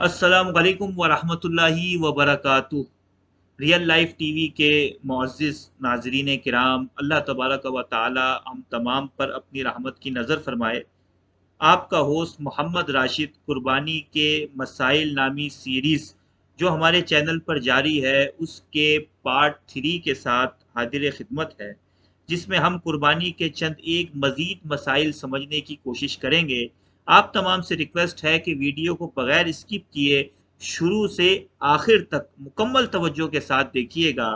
अस्सलामु अलैकुम वरहमतुल्लाहि वबरकातुह। रियल लाइफ टीवी के मुअज़्ज़िज़ नाज़रीन किराम, अल्लाह तबारक व तआला हम तमाम पर अपनी रहमत की नज़र फरमाए। आपका होस्ट मोहम्मद राशिद कुर्बानी के मसाइल नामी सीरीज़ जो हमारे चैनल पर जारी है, उसके पार्ट 3 के साथ हाजिर खिदमत है, जिसमें हम कुर्बानी के चंद एक मज़ीद मसाइल समझने की कोशिश करेंगे। आप तमाम से रिक्वेस्ट है कि वीडियो को बगैर स्किप किए शुरू से आखिर तक मुकम्मल तवज्जो के साथ देखिएगा,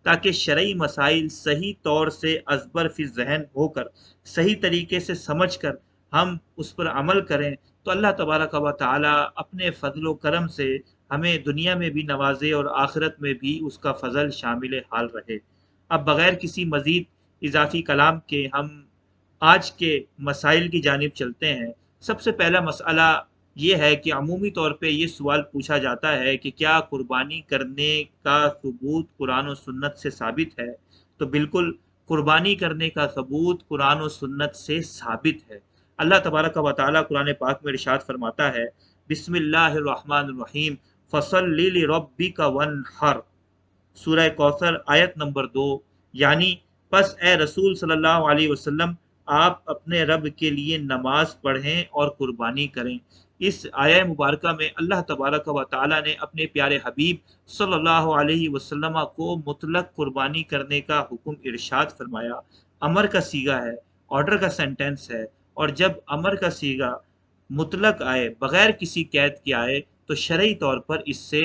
ताकि शरई मसाइल सही तौर से अज़बर फ़ी ज़हन होकर सही तरीके से समझ कर हम उस पर अमल करें, तो अल्लाह तबारक व तआला अपने फ़ज़ल व करम से हमें दुनिया में भी नवाजे और आखिरत में भी उसका फ़ज़ल शामिल हाल रहे। अब बग़ैर किसी मज़ीद इजाफ़ी कलाम के हम आज के मसाइल की जानिब चलते हैं। सबसे पहला मसला ये है कि अमूमी तौर पे ये सवाल पूछा जाता है कि क्या कुर्बानी करने का सबूत कुरान और सुन्नत से साबित है? तो बिल्कुल, कुर्बानी करने का सबूत कुरान और सुन्नत से साबित है। अल्लाह तबारक व तआला कुरान पाक में इरशाद फरमाता है, बिस्मिल्लाहिर्रहमानिर्रहीम, फसल्लि लिरब्बिका वन्हर। सूरह कौसर आयत नंबर 2। यानी बस ए रसूल सल्लल्लाहु अलैहि वसल्लम, आप अपने रब के लिए नमाज पढ़ें और कुर्बानी करें। इस आया मुबारका में अल्लाह तबारक व तआला ने अपने प्यारे हबीब सल्लल्लाहु अलैहि वसल्लम को मुतलक कुर्बानी करने का हुक्म इरशाद फरमाया। अमर का सीगा है, ऑर्डर का सेंटेंस है, और जब अमर का सीगा मुतलक आए, बगैर किसी कैद के आए, तो शरई तौर पर इससे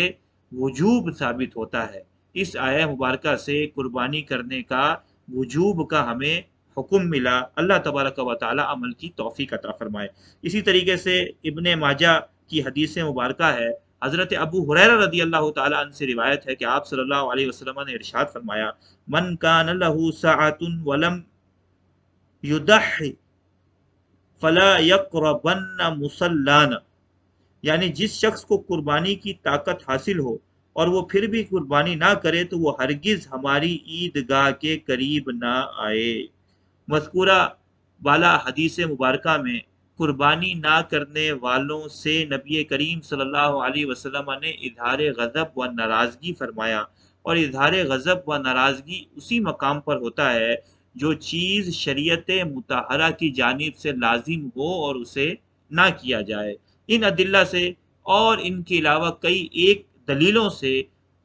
वजूब साबित होता है। इस आया मुबारका से कुर्बानी करने का वजूब का हमें हुक्म मिला। अल्लाह तबारक व तआला अमल की तौफीक अता फरमाए। इसी तरीके से इब्ने माजा की हदीस मुबारका है, हज़रत अबू हुरैरा रदी अल्लाह तआला अन्हु से रिवायत है कि आप सल्लल्लाहु अलैहि वसल्लम ने इरशाद फरमाया, मन कान लहू सअतुन वलम युदहि फला यक़रबन्न मुसल्लाना। यानी जिस शख्स को कुर्बानी की ताकत हासिल हो और वो फिर भी कुर्बानी ना करे, तो वो हरगिज हमारी ईदगाह के करीब ना आए। मज़कूरा वाला हदीस मुबारका में कुर्बानी ना करने वालों से नबी करीम सल्लल्लाहु अलैहि वसल्लम ने इजहार गज़ब व नाराज़गी फरमाया, और इजहार गज़ब व नाराज़गी उसी मकाम पर होता है जो चीज़ शरीयत मुतहरा की जानिब से लाजिम हो और उसे ना किया जाए। इन अदिल्ला से और इनके अलावा कई एक दलीलों से,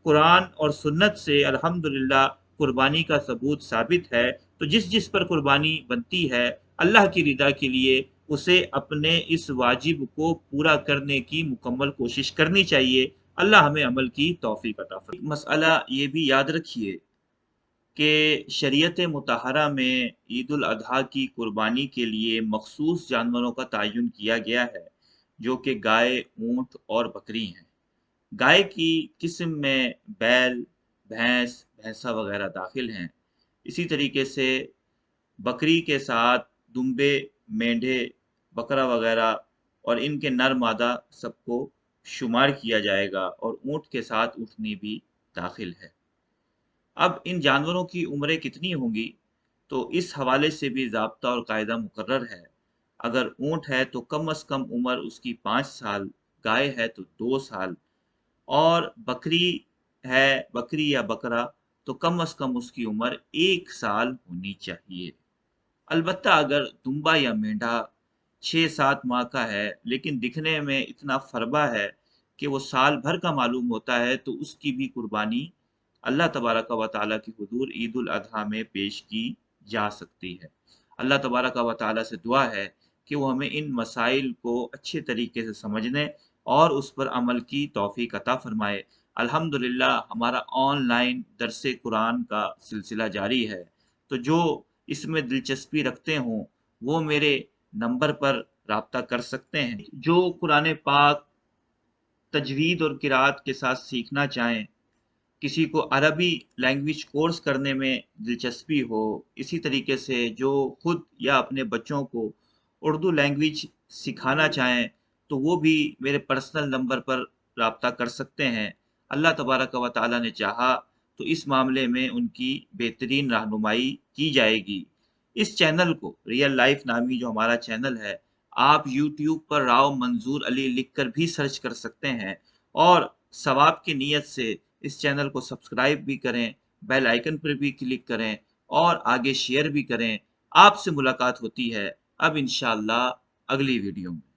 कुरान और सुन्नत से अल्हम्दुलिल्लाह कुर्बानी का सबूत साबित है। तो जिस जिस पर कुर्बानी बनती है, अल्लाह की रिदा के लिए उसे अपने इस वाजिब को पूरा करने की मुकम्मल कोशिश करनी चाहिए। अल्लाह हमें अमल की तौफीक अता फरमाए। मसला ये भी याद रखिए कि शरीयत मुतहरा में ईद उल अजहा की कुर्बानी के लिए मखसूस जानवरों का तयन किया गया है, जो कि गाय, ऊँट और बकरी हैं। गाय की किस्म में बैल, भैंस, भैंसा वगैरह दाखिल हैं। इसी तरीके से बकरी के साथ दुम्बे, मेंढे, बकरा वगैरह और इनके नर मादा सबको शुमार किया जाएगा, और ऊँट के साथ ऊँटनी भी दाखिल है। अब इन जानवरों की उम्रें कितनी होंगी, तो इस हवाले से भी ज़ाब्ता और कायदा मुकर्रर है। अगर ऊँट है तो कम अज़ कम उम्र उसकी 5 साल, गाय है तो 2 साल, और बकरी या बकरा, तो कम अज़ कम उसकी उम्र 1 साल होनी चाहिए। अलबत्ता अगर दुम्बा या मेंढा 6-7 माह का है, लेकिन दिखने में इतना फरबा है कि वो साल भर का मालूम होता है, तो उसकी भी कुर्बानी अल्लाह तबारक व तआला की हुजूर ईद उल अज़हा में पेश की जा सकती है। अल्लाह तबारक व तआला से दुआ है कि वो हमें इन मसाइल को अच्छे तरीके से समझने और उस पर अमल की तौफीक अता फरमाए। अल्हम्दुलिल्लाह हमारा ऑनलाइन दरसे कुरान का सिलसिला जारी है। तो जो इसमें दिलचस्पी रखते हों, वो मेरे नंबर पर राब्ता कर सकते हैं। जो कुरान पाक तजवीद और किरात के साथ सीखना चाहें, किसी को अरबी लैंग्वेज कोर्स करने में दिलचस्पी हो, इसी तरीके से जो खुद या अपने बच्चों को उर्दू लैंग्वेज सिखाना चाहें, तो वो भी मेरे पर्सनल नंबर पर राब्ता कर सकते हैं। अल्लाह तबारक व तआला ने चाहा तो इस मामले में उनकी बेहतरीन रहनुमाई की जाएगी। इस चैनल को, रियल लाइफ नामी जो हमारा चैनल है, آپ یوٹیوب پر راؤ منظور علی لکھ کر بھی سرچ کر سکتے ہیں، اور ثواب کی نیت سے اس چینل کو سبسکرائب بھی کریں، بیل آئیکن پر بھی کلک کریں اور آگے شیئر بھی کریں۔ آپ سے ملاقات ہوتی ہے اب انشاءاللہ اگلی ویڈیو میں۔